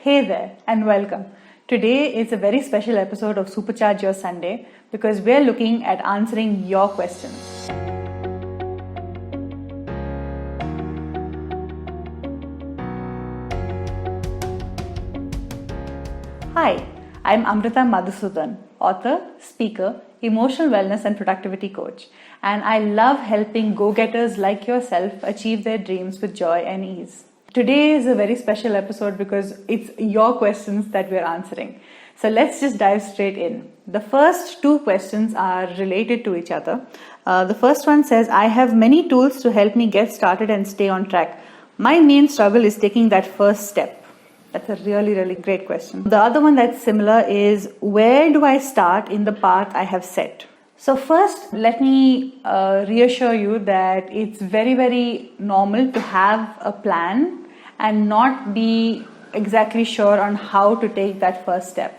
Hey there and welcome. Today is a very special episode of Supercharge Your Sunday because we're looking at answering your questions. Hi, I'm Amrita Madhusudan, author, speaker, emotional wellness and productivity coach, and I love helping go-getters like yourself achieve their dreams with joy and ease. Today is a very special episode because it's your questions that we're answering. So let's just dive straight in. The first two questions are related to each other. The first one says, I have many tools to help me get started and stay on track. My main struggle is taking that first step. That's a really, really great question. The other one that's similar is, where do I start in the path I have set? So first, let me reassure you that it's very, very normal to have a plan and not be exactly sure on how to take that first step.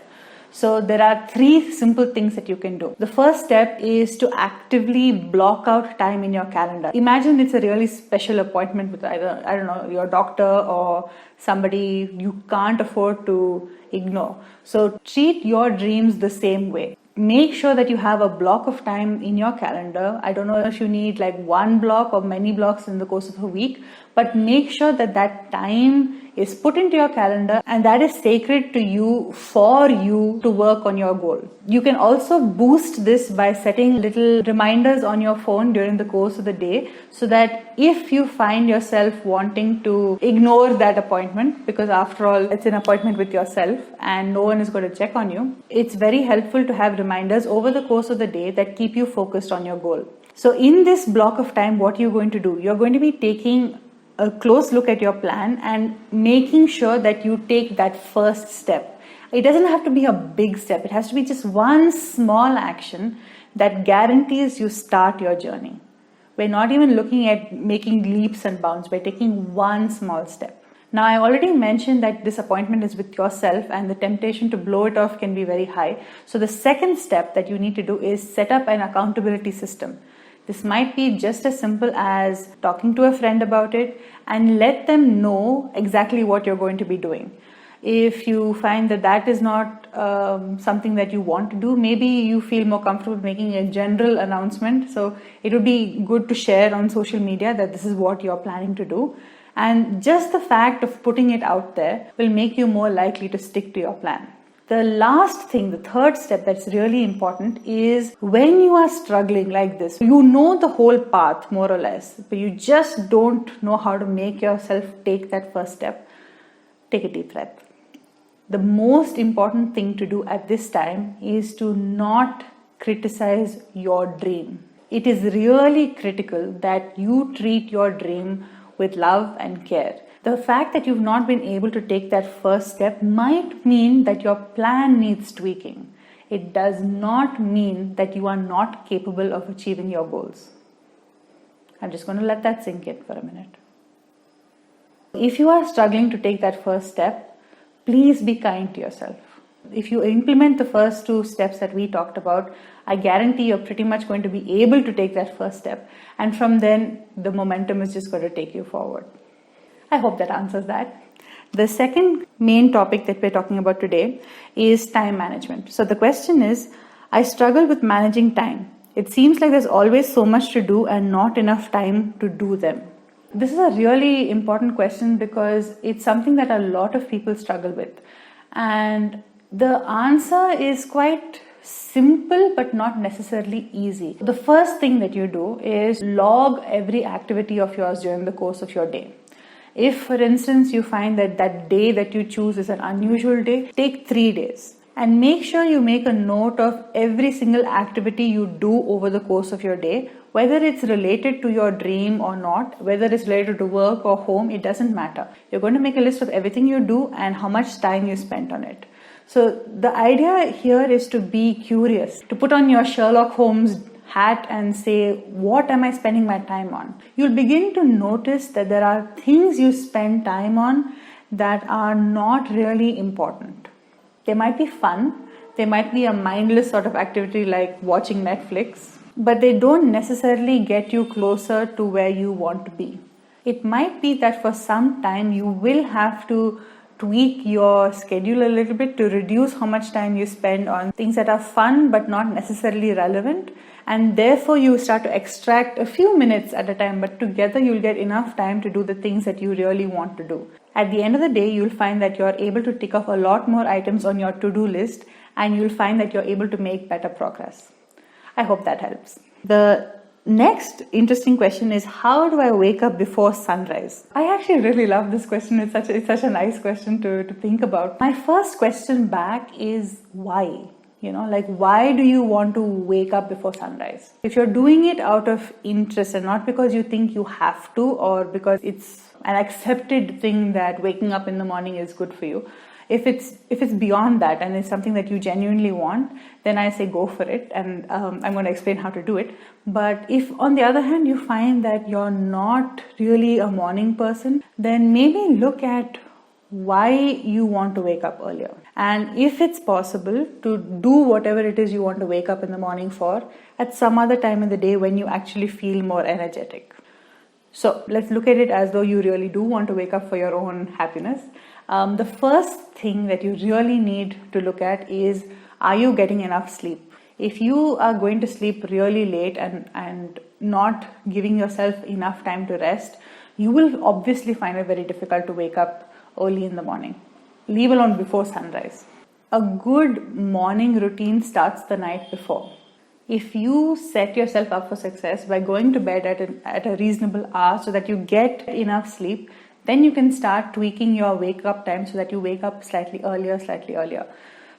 So there are three simple things that you can do. The first step is to actively block out time in your calendar. Imagine it's a really special appointment with either, your doctor or somebody you can't afford to ignore. So treat your dreams the same way. Make sure that you have a block of time in your calendar. I don't know if you need like one block or many blocks in the course of a week, but make sure that that time is put into your calendar and that is sacred to you for you to work on your goal. You can also boost this by setting little reminders on your phone during the course of the day so that if you find yourself wanting to ignore that appointment, because after all, it's an appointment with yourself and no one is going to check on you, it's very helpful to have reminders over the course of the day that keep you focused on your goal. So in this block of time, what you're going to do, you're going to be taking a close look at your plan and making sure that you take that first step. It doesn't have to be a big step. It has to be just one small action that guarantees you start your journey. We're not even looking at making leaps and bounds. We're taking one small step. Now, I already mentioned that this appointment is with yourself and the temptation to blow it off can be very high. So the second step that you need to do is set up an accountability system. This might be just as simple as talking to a friend about it and let them know exactly what you're going to be doing. If you find that that is not something that you want to do, maybe you feel more comfortable making a general announcement. So it would be good to share on social media that this is what you're planning to do. And just the fact of putting it out there will make you more likely to stick to your plan. The last thing, the third step that's really important is when you are struggling like this, you know the whole path more or less, but you just don't know how to make yourself take that first step. Take a deep breath. The most important thing to do at this time is to not criticize your dream. It is really critical that you treat your dream with love and care. The fact that you've not been able to take that first step might mean that your plan needs tweaking. It does not mean that you are not capable of achieving your goals. I'm just going to let that sink in for a minute. If you are struggling to take that first step, please be kind to yourself. If you implement the first two steps that we talked about, I guarantee you're pretty much going to be able to take that first step. And from then, the momentum is just going to take you forward. I hope that answers that. The second main topic that we're talking about today is time management. So the question is, I struggle with managing time. It seems like there's always so much to do and not enough time to do them. This is a really important question because it's something that a lot of people struggle with. And the answer is quite simple but not necessarily easy. The first thing that you do is log every activity of yours during the course of your day. If, for instance, you find that that day that you choose is an unusual day, take 3 days and make sure you make a note of every single activity you do over the course of your day, whether it's related to your dream or not, whether it's related to work or home, it doesn't matter. You're going to make a list of everything you do and how much time you spent on it. So the idea here is to be curious, to put on your Sherlock Holmes hat and say, what am I spending my time on? You'll begin to notice that there are things you spend time on that are not really important. They might be fun, they might be a mindless sort of activity like watching Netflix, but they don't necessarily get you closer to where you want to be. It might be that for some time you will have to tweak your schedule a little bit to reduce how much time you spend on things that are fun but not necessarily relevant, and therefore you start to extract a few minutes at a time, but together you'll get enough time to do the things that you really want to do. At the end of the day, you'll find that you're able to tick off a lot more items on your to-do list, and you'll find that you're able to make better progress. I hope that helps. The next interesting question is, how do I wake up before sunrise? I actually really love this question. It's such a nice question to think about. My first question back is why? Why do you want to wake up before sunrise? If you're doing it out of interest and not because you think you have to, or because it's an accepted thing that waking up in the morning is good for you, if it's beyond that and it's something that you genuinely want, then I say go for it, and I'm going to explain how to do it. But if on the other hand you find that you're not really a morning person, then maybe look at why you want to wake up earlier, and if it's possible to do whatever it is you want to wake up in the morning for at some other time in the day when you actually feel more energetic. So let's look at it as though you really do want to wake up for your own happiness. The first thing that you really need to look at is, are you getting enough sleep? If you are going to sleep really late and not giving yourself enough time to rest, you will obviously find it very difficult to wake up early in the morning, leave alone before sunrise. A good morning routine starts the night before. If you set yourself up for success by going to bed at a reasonable hour so that you get enough sleep, then you can start tweaking your wake up time so that you wake up slightly earlier.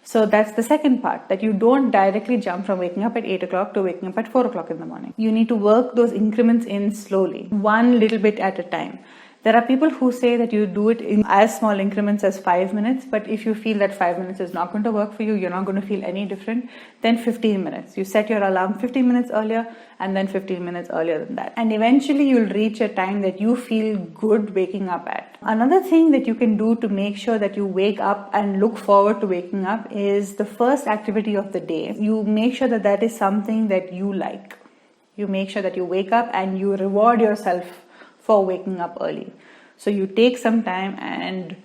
So that's the second part, that you don't directly jump from waking up at 8 o'clock to waking up at 4 o'clock in the morning. You need to work those increments in slowly, one little bit at a time. There are people who say that you do it in as small increments as 5 minutes, but if you feel that 5 minutes is not going to work for you, you're not going to feel any different, then 15 minutes. You set your alarm 15 minutes earlier and then 15 minutes earlier than that. And eventually you'll reach a time that you feel good waking up at. Another thing that you can do to make sure that you wake up and look forward to waking up is the first activity of the day. You make sure that that is something that you like. You make sure that you wake up and you reward yourself for waking up early. So you take some time and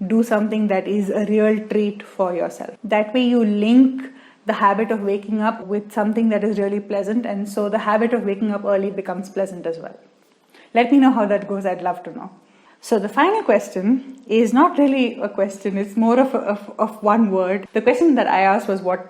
do something that is a real treat for yourself. That way you link the habit of waking up with something that is really pleasant, and so the habit of waking up early becomes pleasant as well. Let me know how that goes. I'd love to know. So the final question is not really a question, it's more of one word. The question that I asked was what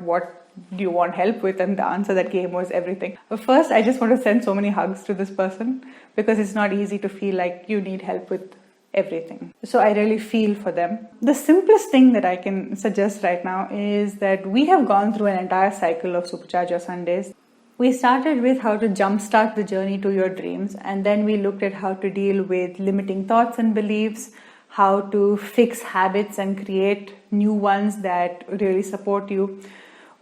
do you want help with, and the answer that came was everything. But first, I just want to send so many hugs to this person, because it's not easy to feel like you need help with everything. So I really feel for them. The simplest thing that I can suggest right now is that we have gone through an entire cycle of Supercharge Your Sundays. We started with how to jumpstart the journey to your dreams, and then we looked at how to deal with limiting thoughts and beliefs, how to fix habits and create new ones that really support you.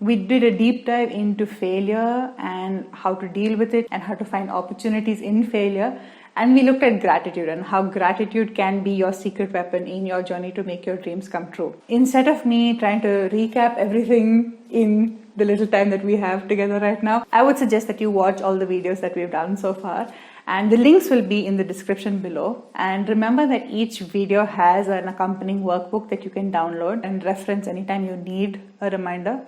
We did a deep dive into failure and how to deal with it and how to find opportunities in failure. And we looked at gratitude and how gratitude can be your secret weapon in your journey to make your dreams come true. Instead of me trying to recap everything in the little time that we have together right now, I would suggest that you watch all the videos that we've done so far. And the links will be in the description below. And remember that each video has an accompanying workbook that you can download and reference anytime you need a reminder.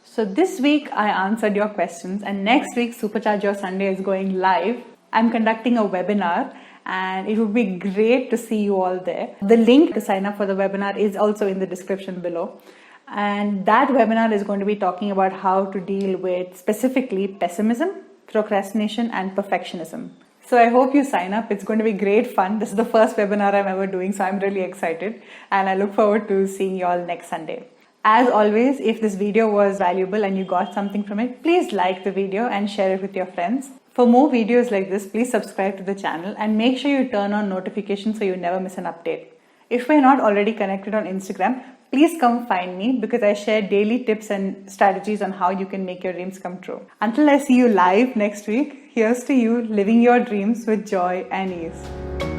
So this week I answered your questions, and next week Supercharge Your Sunday is going live. I'm conducting a webinar and it would be great to see you all there. The link to sign up for the webinar is also in the description below. And that webinar is going to be talking about how to deal with specifically pessimism, procrastination, and perfectionism. So I hope you sign up. It's going to be great fun. This is the first webinar I'm ever doing, so I'm really excited. And I look forward to seeing you all next Sunday. As always, if this video was valuable and you got something from it, please like the video and share it with your friends. For more videos like this, please subscribe to the channel and make sure you turn on notifications so you never miss an update. If we're not already connected on Instagram, please come find me, because I share daily tips and strategies on how you can make your dreams come true. Until I see you live next week, here's to you living your dreams with joy and ease.